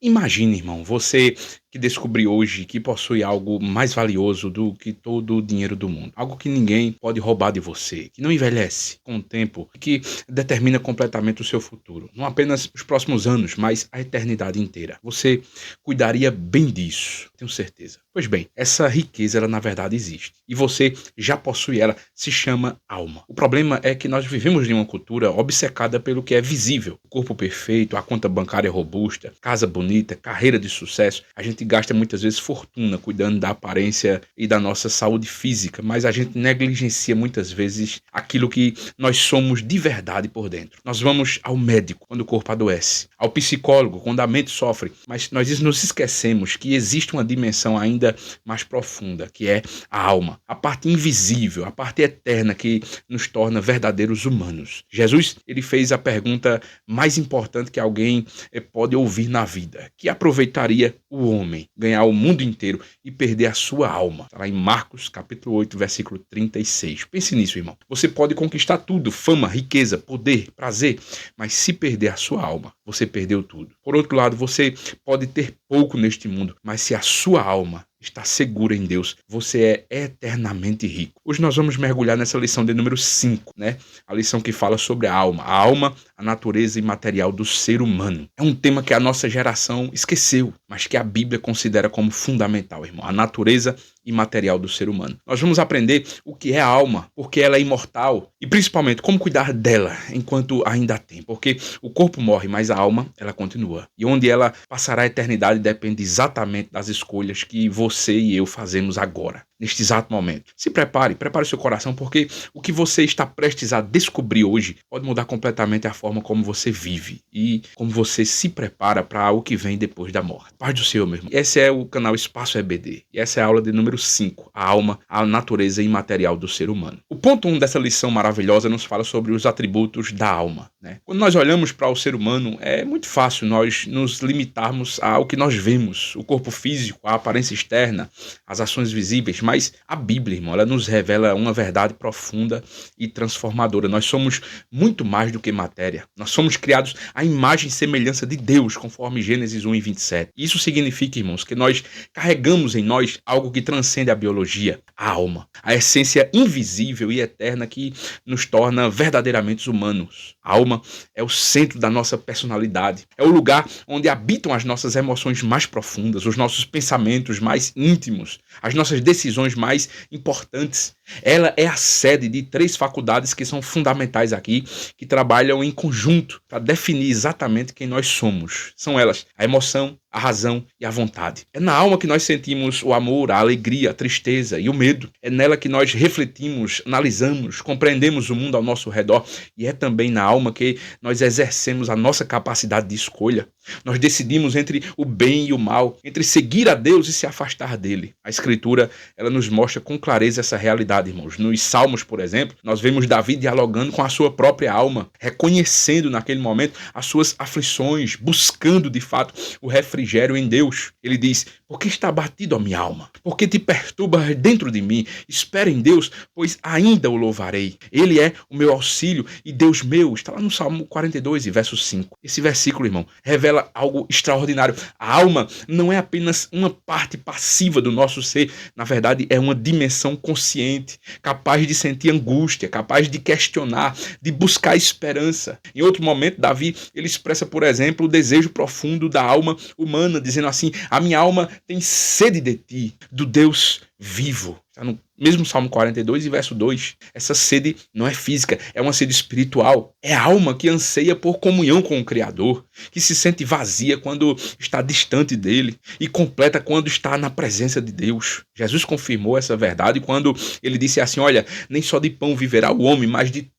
Imagine, irmão, você que descobriu hoje que possui algo mais valioso do que todo o dinheiro do mundo. Algo que ninguém pode roubar de você, que não envelhece com o tempo, que determina completamente o seu futuro. Não apenas os próximos anos, mas a eternidade inteira. Você cuidaria bem disso, tenho certeza. Pois bem, essa riqueza, ela na verdade existe. E você já possui ela, se chama alma. O problema é que nós vivemos em uma cultura obcecada pelo que é visível. O corpo perfeito, a conta bancária robusta, casa bonita, carreira de sucesso. A gente gasta muitas vezes fortuna cuidando da aparência e da nossa saúde física, mas a gente negligencia muitas vezes aquilo que nós somos de verdade por dentro. Nós vamos ao médico quando o corpo adoece, ao psicólogo quando a mente sofre, mas nós nos esquecemos que existe uma dimensão ainda mais profunda, que é a alma, a parte invisível, a parte eterna que nos torna verdadeiros humanos. Jesus, ele fez a pergunta mais importante que alguém pode ouvir na vida: que aproveitaria o homem ganhar o mundo inteiro e perder a sua alma? Está lá em Marcos capítulo 8, versículo 36. Pense nisso, irmão. Você pode conquistar tudo: fama, riqueza, poder, prazer, mas se perder a sua alma, você perdeu tudo. Por outro lado, você pode ter pouco neste mundo, mas se a sua alma está segura em Deus, você é eternamente rico. Hoje nós vamos mergulhar nessa lição de número 5, né? A lição que fala sobre a alma, a natureza imaterial do ser humano. É um tema que a nossa geração esqueceu, mas que a Bíblia considera como fundamental, irmão. A natureza imaterial do ser humano. Nós vamos aprender o que é a alma, porque ela é imortal e principalmente como cuidar dela enquanto ainda há tempo, porque o corpo morre, mas a alma, ela continua. E onde ela passará a eternidade depende exatamente das escolhas que você e eu fazemos agora, neste exato momento. Se prepare o seu coração, porque o que você está prestes a descobrir hoje pode mudar completamente a forma como você vive e como você se prepara para o que vem depois da morte. Paz do Senhor, meu irmão. Esse é o canal Espaço EBD e essa é a aula de número 5, a alma, a natureza imaterial do ser humano. O ponto 1 dessa lição maravilhosa nos fala sobre os atributos da alma, né? Quando nós olhamos para o ser humano, é muito fácil nós nos limitarmos ao que nós vemos, o corpo físico, a aparência externa, as ações visíveis, mas a Bíblia, irmão, ela nos revela uma verdade profunda e transformadora. Nós somos muito mais do que matéria. Nós somos criados à imagem e semelhança de Deus, conforme Gênesis 1 e 27. Isso significa, irmãos, que nós carregamos em nós algo que transcende a biologia, a alma, a essência invisível e eterna que nos torna verdadeiramente humanos. A alma é o centro da nossa personalidade, é o lugar onde habitam as nossas emoções mais profundas, os nossos pensamentos mais íntimos, as nossas decisões mais importantes. Ela é a sede de 3 faculdades que são fundamentais aqui, que trabalham em conjunto para definir exatamente quem nós somos. São elas: a emoção, a razão e a vontade. É na alma que nós sentimos o amor, a alegria, a tristeza e o medo. É nela que nós refletimos, analisamos, compreendemos o mundo ao nosso redor. E é também na alma que nós exercemos a nossa capacidade de escolha. Nós decidimos entre o bem e o mal, entre seguir a Deus e se afastar dele. A Escritura, ela nos mostra com clareza essa realidade, irmãos. Nos Salmos, por exemplo, nós vemos Davi dialogando com a sua própria alma, reconhecendo naquele momento as suas aflições, buscando de fato o refrigério em Deus. Ele diz: por que está abatido a minha alma? Por que te perturba dentro de mim? Espera em Deus, pois ainda o louvarei. Ele é o meu auxílio e Deus meu. Está lá no Salmo 42, verso 5. Esse versículo, irmão, revela algo extraordinário. A alma não é apenas uma parte passiva do nosso ser. Na verdade, é uma dimensão consciente, capaz de sentir angústia, capaz de questionar, de buscar esperança. Em outro momento, Davi, ele expressa, por exemplo, o desejo profundo da alma humana, dizendo assim: a minha alma tem sede de ti, do Deus vivo. Está no mesmo Salmo 42 e verso 2. Essa sede não é física, é uma sede espiritual. É a alma que anseia por comunhão com o Criador, que se sente vazia quando está distante dele e completa quando está na presença de Deus. Jesus confirmou essa verdade quando ele disse assim: olha, nem só de pão viverá o homem, mas de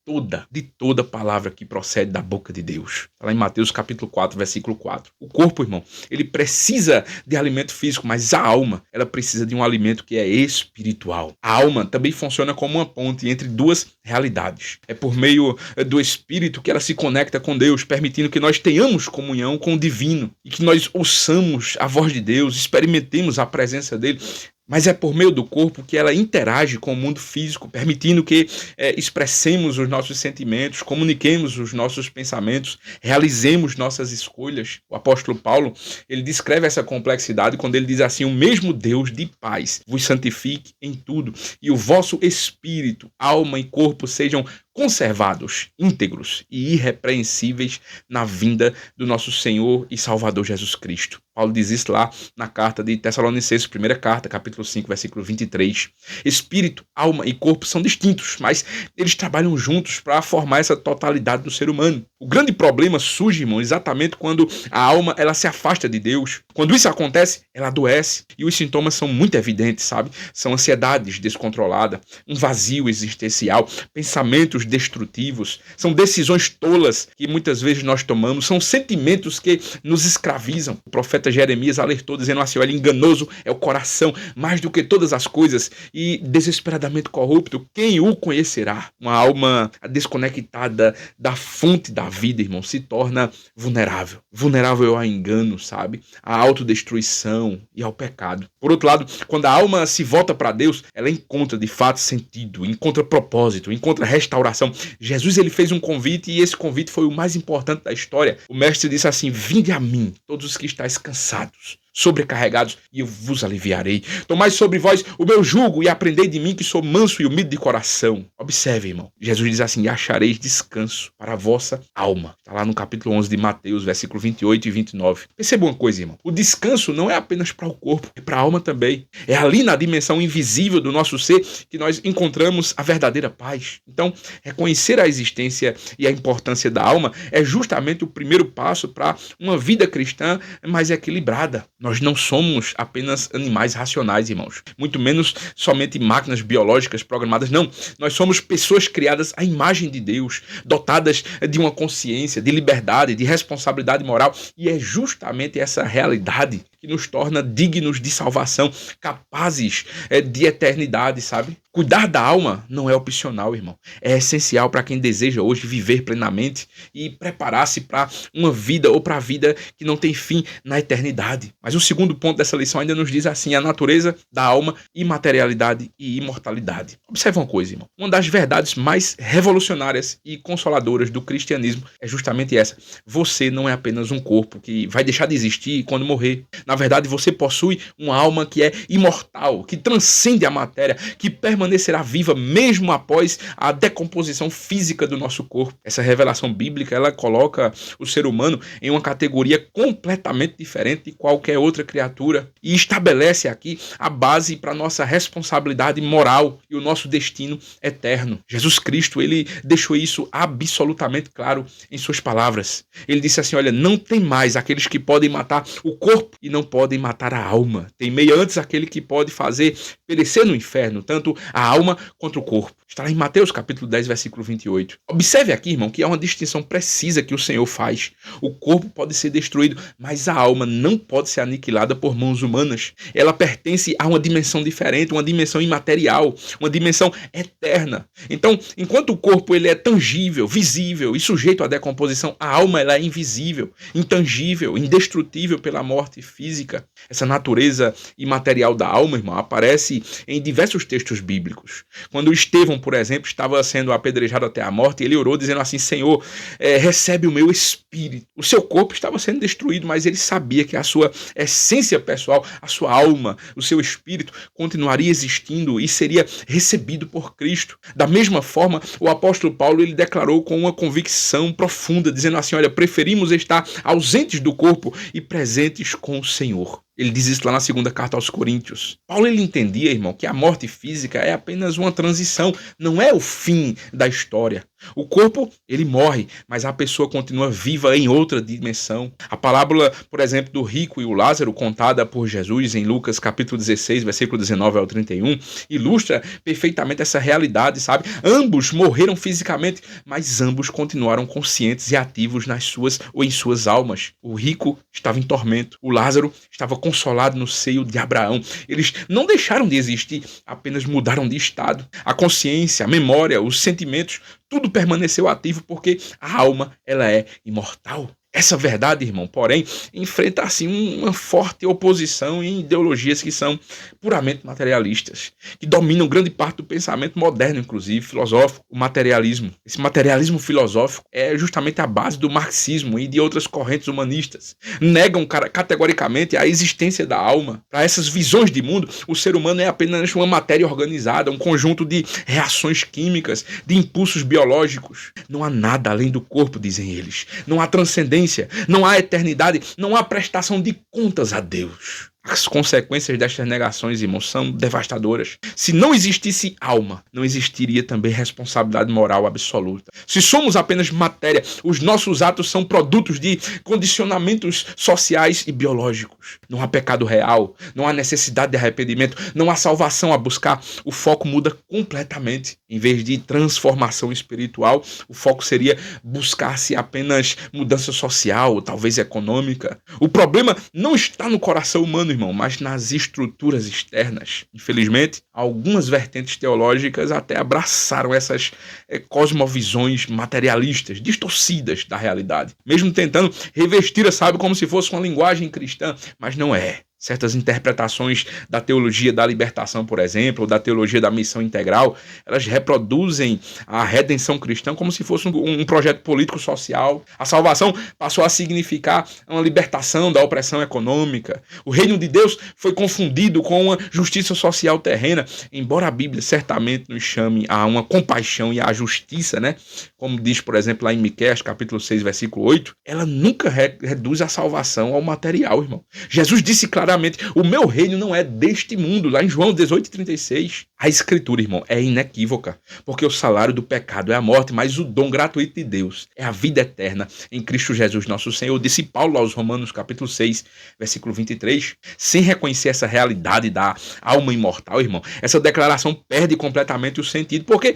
toda palavra que procede da boca de Deus. Está lá em Mateus capítulo 4, versículo 4. O corpo, irmão, ele precisa de alimento físico, mas a alma, ela precisa de um alimento que é espiritual. A alma também funciona como uma ponte entre 2 realidades. É por meio do Espírito que ela se conecta com Deus, permitindo que nós tenhamos comunhão com o divino e que nós ouçamos a voz de Deus, experimentemos a presença dele. mas é por meio do corpo que ela interage com o mundo físico, permitindo que expressemos os nossos sentimentos, comuniquemos os nossos pensamentos, realizemos nossas escolhas. O apóstolo Paulo, ele descreve essa complexidade quando ele diz assim: o mesmo Deus de paz vos santifique em tudo, e o vosso espírito, alma e corpo sejam conservados, íntegros e irrepreensíveis na vinda do nosso Senhor e Salvador Jesus Cristo. Paulo diz isso lá na carta de Tessalonicenses, primeira carta, capítulo 5, versículo 23. Espírito, alma e corpo são distintos, mas eles trabalham juntos para formar essa totalidade do ser humano. O grande problema surge, irmão, exatamente quando a alma ela se afasta de Deus. Quando isso acontece, ela adoece. E os sintomas são muito evidentes, sabe? São ansiedades descontroladas, um vazio existencial, pensamentos destrutivos, são decisões tolas que muitas vezes nós tomamos, são sentimentos que nos escravizam. O profeta Jeremias alertou dizendo assim: olha, enganoso é o coração mais do que todas as coisas e desesperadamente corrupto, quem o conhecerá? Uma alma desconectada da fonte da vida, irmão, se torna vulnerável ao engano, sabe? À autodestruição e ao pecado. Por outro lado, quando a alma se volta para Deus, ela encontra de fato sentido, encontra propósito, encontra restauração. Jesus, ele fez um convite e esse convite foi o mais importante da história. O mestre disse assim: vinde a mim, todos os que estáis cansados, sobrecarregados, e eu vos aliviarei. Tomai sobre vós o meu jugo e aprendei de mim, que sou manso e humilde de coração. Observe, irmão. Jesus diz assim: e achareis descanso para a vossa alma. Está lá no capítulo 11 de Mateus, versículo 28 e 29. Perceba uma coisa, irmão. O descanso não é apenas para o corpo, é para a alma também. É ali na dimensão invisível do nosso ser que nós encontramos a verdadeira paz. Então, reconhecer a existência e a importância da alma é justamente o primeiro passo para uma vida cristã mais equilibrada. Nós não somos apenas animais racionais, irmãos. Muito menos somente máquinas biológicas programadas. Não. Nós somos pessoas criadas à imagem de Deus, dotadas de uma consciência, de liberdade, de responsabilidade moral. E é justamente essa realidade que nos torna dignos de salvação, capazes de eternidade, sabe? Cuidar da alma não é opcional, irmão. É essencial para quem deseja hoje viver plenamente e preparar-se para uma vida ou para a vida que não tem fim na eternidade. Mas o segundo ponto dessa lição ainda nos diz assim: a natureza da alma, imaterialidade e imortalidade. Observe uma coisa, irmão. Uma das verdades mais revolucionárias e consoladoras do cristianismo é justamente essa: você não é apenas um corpo que vai deixar de existir quando morrer. Na verdade, você possui uma alma que é imortal, que transcende a matéria, que permanecerá viva mesmo após a decomposição física do nosso corpo. Essa revelação bíblica, ela coloca o ser humano em uma categoria completamente diferente de qualquer outra criatura e estabelece aqui a base para a nossa responsabilidade moral e o nosso destino eterno. Jesus Cristo, ele deixou isso absolutamente claro em suas palavras. Ele disse assim: olha, não tem mais aqueles que podem matar o corpo e não podem matar a alma. Temei antes aquele que pode fazer perecer no inferno, tanto a alma quanto o corpo. Está lá em Mateus capítulo 10, versículo 28. Observe aqui, irmão, que há uma distinção precisa que o Senhor faz. O corpo pode ser destruído, mas a alma não pode ser aniquilada por mãos humanas. Ela pertence a uma dimensão diferente, uma dimensão imaterial, uma dimensão eterna. Então, enquanto o corpo ele é tangível, visível e sujeito à decomposição, a alma ela é invisível, intangível, indestrutível pela morte física. Essa natureza imaterial da alma, irmão, aparece em diversos textos bíblicos. Quando Estevão, por exemplo, estava sendo apedrejado até a morte, ele orou dizendo assim: Senhor, recebe o meu espírito. O seu corpo estava sendo destruído, mas ele sabia que a sua essência pessoal, a sua alma, o seu espírito continuaria existindo e seria recebido por Cristo. Da mesma forma, o apóstolo Paulo, ele declarou com uma convicção profunda, dizendo assim: olha, preferimos estar ausentes do corpo e presentes com o Senhor. Ele diz isso lá na segunda carta aos Coríntios. Paulo, ele entendia, irmão, que a morte física é apenas uma transição, não é o fim da história. O corpo, ele morre, mas a pessoa continua viva em outra dimensão. A parábola, por exemplo, do rico e o Lázaro, contada por Jesus em Lucas capítulo 16, versículo 19 ao 31, ilustra perfeitamente essa realidade, sabe? Ambos morreram fisicamente, mas ambos continuaram conscientes e ativos em suas almas. O rico estava em tormento, o Lázaro estava consolado no seio de Abraão. Eles não deixaram de existir, apenas mudaram de estado. A consciência, a memória, os sentimentos, tudo permaneceu ativo porque a alma, ela é imortal. Essa verdade, irmão, porém, enfrenta assim uma forte oposição em ideologias que são puramente materialistas, que dominam grande parte do pensamento moderno, inclusive filosófico, o materialismo. Esse materialismo filosófico é justamente a base do marxismo e de outras correntes humanistas. Negam categoricamente a existência da alma. Para essas visões de mundo, o ser humano é apenas uma matéria organizada, um conjunto de reações químicas, de impulsos biológicos. Não há nada além do corpo, dizem eles. Não há transcendência, não há eternidade, não há prestação de contas a Deus. As consequências destas negações, irmãos, são devastadoras. Se não existisse alma, não existiria também responsabilidade moral absoluta. Se somos apenas matéria, os nossos atos são produtos de condicionamentos sociais e biológicos. Não há pecado real, não há necessidade de arrependimento, não há salvação a buscar. O foco muda completamente. Em vez de transformação espiritual, o foco seria buscar-se apenas mudança social, ou talvez econômica. O problema não está no coração humano, irmão, mas nas estruturas externas. Infelizmente, algumas vertentes teológicas até abraçaram essas cosmovisões materialistas, distorcidas da realidade, mesmo tentando revesti-la, sabe, como se fosse uma linguagem cristã, mas não é. Certas interpretações da teologia da libertação, por exemplo, ou da teologia da missão integral, elas reproduzem a redenção cristã como se fosse um projeto político-social. A salvação passou a significar uma libertação da opressão econômica. O reino de Deus foi confundido com uma justiça social terrena, embora a Bíblia certamente nos chame a uma compaixão e à justiça, né? Como diz, por exemplo, lá em Miqueias, capítulo 6, versículo 8, ela nunca reduz a salvação ao material, irmão. Jesus disse claramente: o meu reino não é deste mundo, lá em João 18,36. A escritura, irmão, é inequívoca, porque o salário do pecado é a morte, mas o dom gratuito de Deus é a vida eterna em Cristo Jesus nosso Senhor, disse Paulo aos Romanos, capítulo 6, versículo 23. Sem reconhecer essa realidade da alma imortal, irmão, essa declaração perde completamente o sentido, porque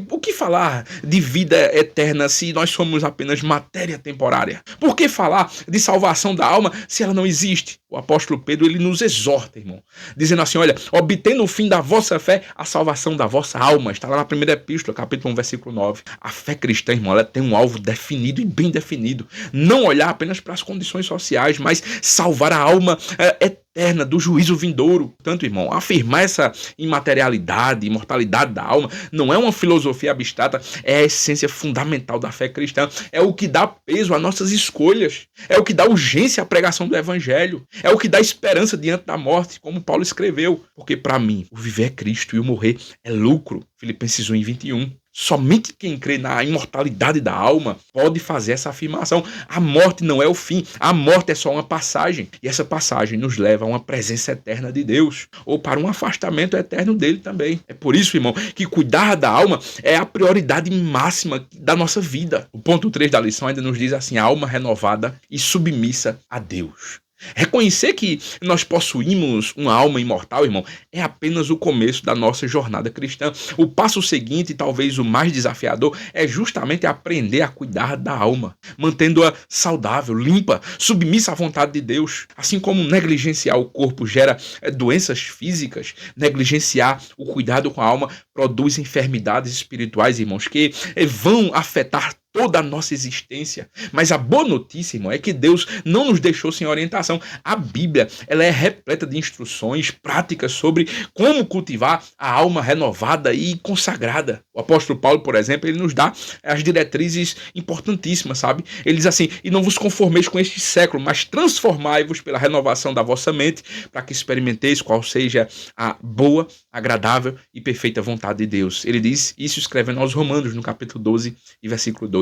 o que falar de vida eterna se nós somos apenas matéria temporária? Por que falar de salvação da alma se ela não existe? O apóstolo Pedro, ele nos exorta, irmão, dizendo assim: olha, obtendo o fim da vossa fé, a salvação da vossa alma. Está lá na primeira epístola, capítulo 1, versículo 9. A fé cristã, irmão, ela tem um alvo definido e bem definido. Não olhar apenas para as condições sociais, mas salvar a alma eterna do juízo vindouro. Portanto, irmão, afirmar essa imaterialidade, imortalidade da alma, não é uma filosofia abstrata, é a essência fundamental da fé cristã. É o que dá peso às nossas escolhas. É o que dá urgência à pregação do evangelho. É o que dá esperança diante da morte, como Paulo escreveu. Porque para mim, o viver é Cristo e o morrer é lucro. Filipenses 1:21. Somente quem crê na imortalidade da alma pode fazer essa afirmação. A morte não é o fim, a morte é só uma passagem. E essa passagem nos leva a uma presença eterna de Deus, ou para um afastamento eterno dele também. É por isso, irmão, que cuidar da alma é a prioridade máxima da nossa vida. O ponto 3 da lição ainda nos diz assim: a alma renovada e submissa a Deus. Reconhecer que nós possuímos uma alma imortal, irmão, é apenas o começo da nossa jornada cristã. O passo seguinte, talvez o mais desafiador, é justamente aprender a cuidar da alma, mantendo-a saudável, limpa, submissa à vontade de Deus. Assim como negligenciar o corpo gera doenças físicas, negligenciar o cuidado com a alma produz enfermidades espirituais, irmãos, que vão afetar toda a nossa existência. Mas a boa notícia, irmão, é que Deus não nos deixou sem orientação. A Bíblia, ela é repleta de instruções práticas sobre como cultivar a alma renovada e consagrada. O apóstolo Paulo, por exemplo, ele nos dá as diretrizes importantíssimas, sabe? Ele diz assim: e não vos conformeis com este século, mas transformai-vos pela renovação da vossa mente, para que experimenteis qual seja a boa, agradável e perfeita vontade de Deus. Ele diz isso escrevendo aos Romanos, no capítulo 12 e versículo 2.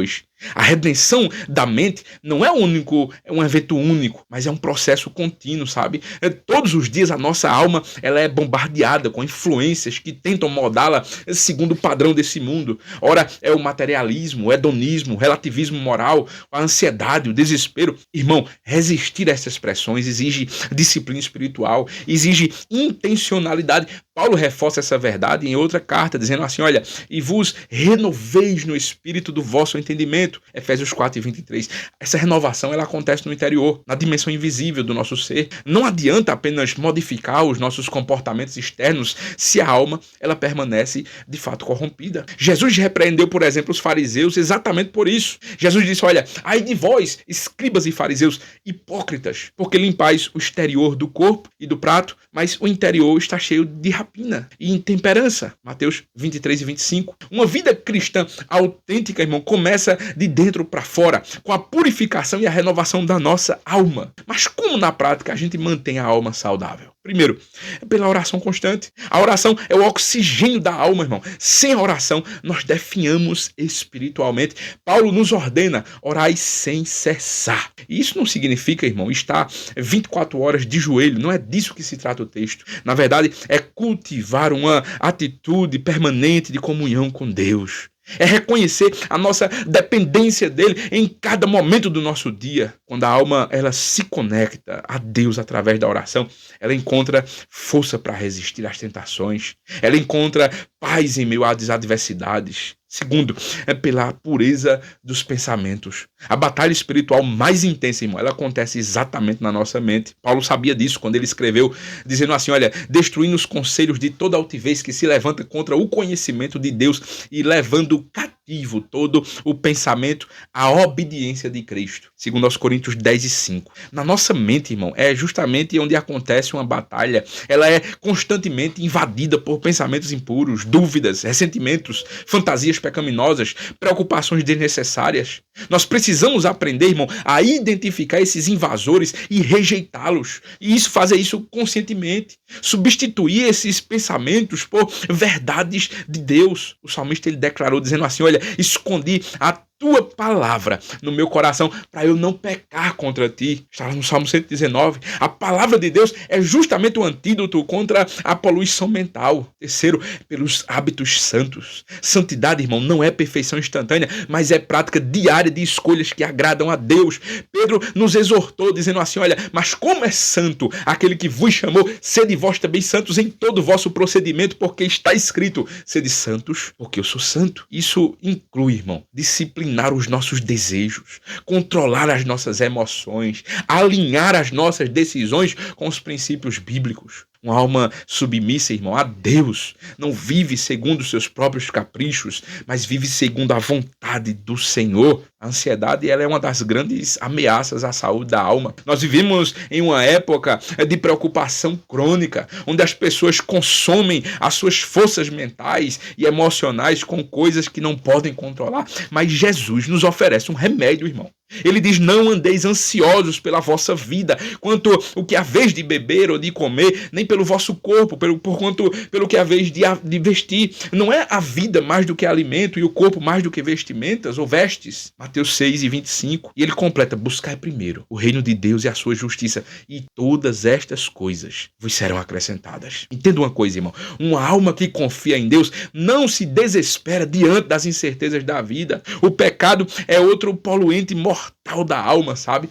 A redenção da mente não é um evento único, mas é um processo contínuo, sabe? Todos os dias a nossa alma ela é bombardeada com influências que tentam moldá-la segundo o padrão desse mundo. Ora, é o materialismo, o hedonismo, o relativismo moral, a ansiedade, o desespero. Irmão, resistir a essas pressões exige disciplina espiritual, exige intencionalidade. Paulo reforça essa verdade em outra carta, dizendo assim: olha, e vos renoveis no espírito do vosso entendimento, entendimento, Efésios 4:23. Essa renovação, ela acontece no interior, na dimensão invisível do nosso ser. Não adianta apenas modificar os nossos comportamentos externos se a alma, ela permanece de fato corrompida. Jesus repreendeu, por exemplo, os fariseus exatamente por isso. Jesus disse, olha, ai de vós, escribas e fariseus, hipócritas, porque limpais o exterior do corpo e do prato, mas o interior está cheio de rapina e intemperança. Mateus 23:25. Uma vida cristã autêntica, irmão, começa de dentro para fora, com a purificação e a renovação da nossa alma. Mas como na prática a gente mantém a alma saudável? Primeiro, pela oração constante. A oração é o oxigênio da alma, irmão. Sem a oração, nós definhamos espiritualmente. Paulo nos ordena, orai sem cessar. E isso não significa, irmão, estar 24 horas de joelho. Não é disso que se trata o texto. Na verdade, é cultivar uma atitude permanente de comunhão com Deus. É reconhecer a nossa dependência dele em cada momento do nosso dia. Quando a alma ela se conecta a Deus através da oração, ela encontra força para resistir às tentações. Ela encontra paz em meio às adversidades. Segundo, é pela pureza dos pensamentos. A batalha espiritual mais intensa, irmão, ela acontece exatamente na nossa mente. Paulo sabia disso quando ele escreveu, dizendo assim, olha, destruindo os conselhos de toda altivez que se levanta contra o conhecimento de Deus e levando cativo todo o pensamento à obediência de Cristo. Segundo aos Coríntios 10:5. Na nossa mente, irmão, é justamente onde acontece uma batalha. Ela é constantemente invadida por pensamentos impuros, dúvidas, ressentimentos, fantasias pecaminosas, preocupações desnecessárias. Nós precisamos aprender, irmão, a identificar esses invasores e rejeitá-los. E fazer isso conscientemente. Substituir esses pensamentos por verdades de Deus. O salmista ele declarou dizendo assim, olha, escondi a tua palavra no meu coração para eu não pecar contra ti. Está lá no Salmo 119. A palavra de Deus é justamente o antídoto contra a poluição mental. Terceiro, pelos hábitos santos. Santidade, irmão, não é perfeição instantânea, mas é prática diária de escolhas que agradam a Deus. Pedro nos exortou dizendo assim, olha, mas como é santo aquele que vos chamou, sede vós também santos em todo o vosso procedimento, porque está escrito, sede santos, porque eu sou santo. Isso inclui, irmão, disciplinar os nossos desejos, controlar as nossas emoções, alinhar as nossas decisões com os princípios bíblicos. Uma alma submissa, irmão, a Deus, não vive segundo os seus próprios caprichos, mas vive segundo a vontade do Senhor. A ansiedade ela é uma das grandes ameaças à saúde da alma. Nós vivemos em uma época de preocupação crônica, onde as pessoas consomem as suas forças mentais e emocionais com coisas que não podem controlar. Mas Jesus nos oferece um remédio, irmão. Ele diz, não andeis ansiosos pela vossa vida, quanto o que haveis de beber ou de comer, nem pelo vosso corpo, pelo que haveis de vestir. Não é a vida mais do que alimento e o corpo mais do que vestimentas ou vestes. Mateus 6:25. E ele completa, buscai primeiro o reino de Deus e a sua justiça, e todas estas coisas vos serão acrescentadas. Entenda uma coisa, irmão, uma alma que confia em Deus não se desespera diante das incertezas da vida. O pecado é outro poluente mortal da alma, sabe?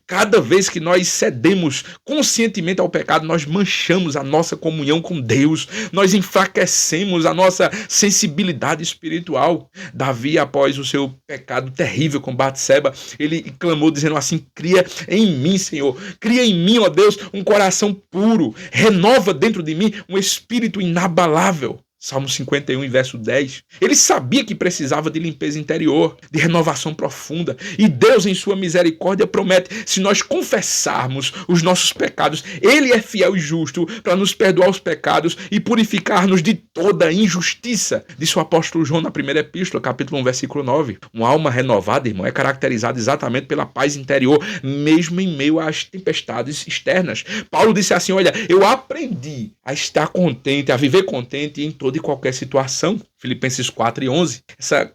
Cada vez que nós cedemos conscientemente ao pecado, nós manchamos a nossa comunhão com Deus, nós enfraquecemos a nossa sensibilidade espiritual. Davi, após o seu pecado terrível com Batseba, ele clamou dizendo assim, cria em mim, Senhor, cria em mim, ó Deus, um coração puro, renova dentro de mim um espírito inabalável. Salmo 51, verso 10. Ele sabia que precisava de limpeza interior, de renovação profunda. E Deus, em sua misericórdia, promete, se nós confessarmos os nossos pecados, Ele é fiel e justo para nos perdoar os pecados e purificar-nos de toda injustiça. Disse o apóstolo João na primeira epístola, capítulo 1, versículo 9. Uma alma renovada, irmão, é caracterizada exatamente pela paz interior, mesmo em meio às tempestades externas. Paulo disse assim, olha, eu aprendi a estar contente, a viver contente em toda e qualquer situação. Filipenses 4:11.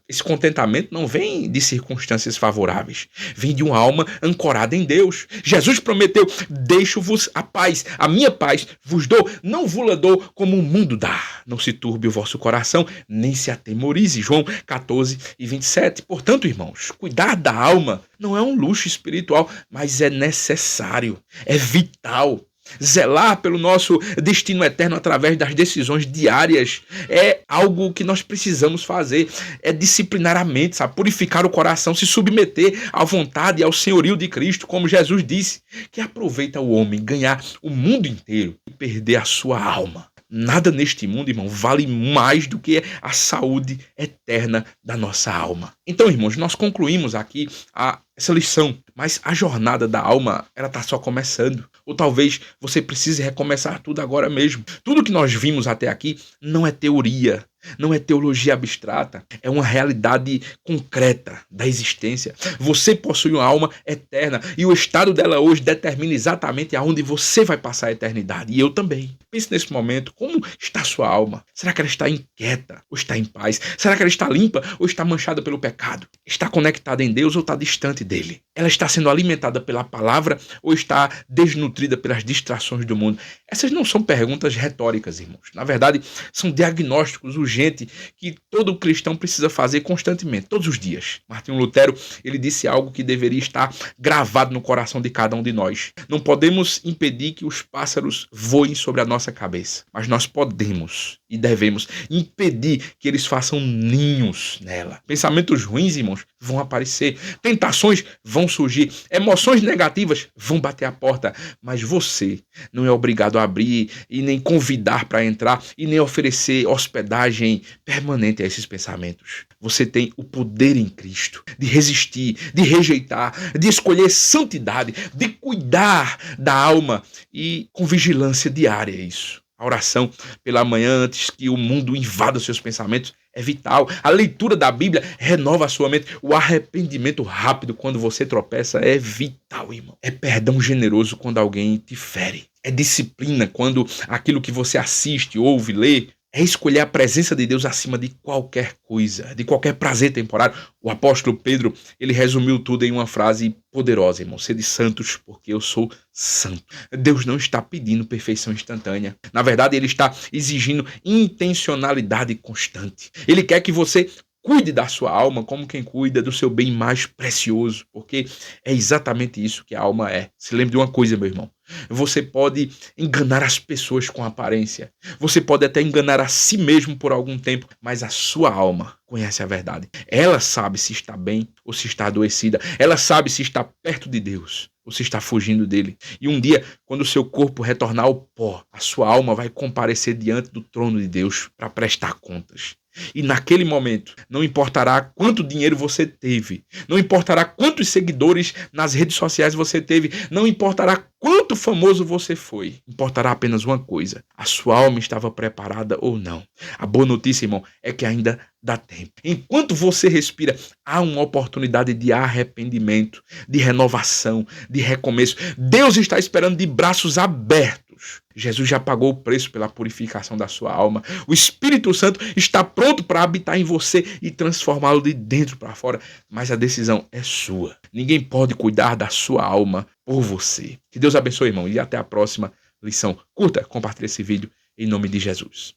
Esse contentamento não vem de circunstâncias favoráveis, vem de uma alma ancorada em Deus. Jesus prometeu, deixo-vos a paz, a minha paz vos dou, não vos dou como o mundo dá. Não se turbe o vosso coração, nem se atemorize. João 14:27. Portanto, irmãos, cuidar da alma não é um luxo espiritual, mas é necessário, é vital. Zelar pelo nosso destino eterno através das decisões diárias é algo que nós precisamos fazer. É disciplinar a mente, sabe? Purificar o coração, se submeter à vontade e ao senhorio de Cristo, como Jesus disse, que aproveita o homem ganhar o mundo inteiro e perder a sua alma. Nada neste mundo, irmão, vale mais do que a saúde eterna da nossa alma. Então, irmãos, nós concluímos aqui essa lição, mas a jornada da alma, ela está só começando. Ou talvez você precise recomeçar tudo agora mesmo. Tudo que nós vimos até aqui não é teoria, não é teologia abstrata, é uma realidade concreta da existência. Você possui uma alma eterna e o estado dela hoje determina exatamente aonde você vai passar a eternidade. E eu também. Pense nesse momento, como está a sua alma? Será que ela está inquieta ou está em paz? Será que ela está limpa ou está manchada pelo pecado? Está conectada em Deus ou está distante dele? Ela está sendo alimentada pela palavra ou está desnutrida pelas distrações do mundo? Essas não são perguntas retóricas, irmãos. Na verdade, são diagnósticos urgentes que todo cristão precisa fazer constantemente, todos os dias. Martinho Lutero, ele disse algo que deveria estar gravado no coração de cada um de nós. Não podemos impedir que os pássaros voem sobre a nossa cabeça, mas nós podemos e devemos impedir que eles façam ninhos nela. Pensamentos ruins, irmãos, vão aparecer. Tentações vão surgir. Emoções negativas vão bater a porta. Mas você não é obrigado a abrir e nem convidar para entrar e nem oferecer hospedagem permanente a esses pensamentos. Você tem o poder em Cristo de resistir, de rejeitar, de escolher santidade, de cuidar da alma e com vigilância diária isso. A oração pela manhã antes que o mundo invada seus pensamentos é vital. A leitura da Bíblia renova a sua mente. O arrependimento rápido quando você tropeça é vital, irmão. É perdão generoso quando alguém te fere. É disciplina quando aquilo que você assiste, ouve, lê, é escolher a presença de Deus acima de qualquer coisa, de qualquer prazer temporário. O apóstolo Pedro, ele resumiu tudo em uma frase poderosa, irmão. Sede santos, porque eu sou santo. Deus não está pedindo perfeição instantânea. Na verdade, ele está exigindo intencionalidade constante. Ele quer que você cuide da sua alma como quem cuida do seu bem mais precioso, porque é exatamente isso que a alma é. Se lembre de uma coisa, meu irmão. Você pode enganar as pessoas com aparência. Você pode até enganar a si mesmo por algum tempo, mas a sua alma conhece a verdade. Ela sabe se está bem ou se está adoecida. Ela sabe se está perto de Deus ou se está fugindo dele. E um dia, quando o seu corpo retornar ao pó, a sua alma vai comparecer diante do trono de Deus para prestar contas. E naquele momento, não importará quanto dinheiro você teve, não importará quantos seguidores nas redes sociais você teve, não importará quanto famoso você foi, importará apenas uma coisa: a sua alma estava preparada ou não. A boa notícia, irmão, é que ainda dá tempo. Enquanto você respira, há uma oportunidade de arrependimento, de renovação, de recomeço. Deus está esperando de braços abertos. Jesus já pagou o preço pela purificação da sua alma. O Espírito Santo está pronto para habitar em você e transformá-lo de dentro para fora. Mas a decisão é sua. Ninguém pode cuidar da sua alma por você. Que Deus abençoe, irmão. E até a próxima lição. Curta, compartilhe esse vídeo em nome de Jesus.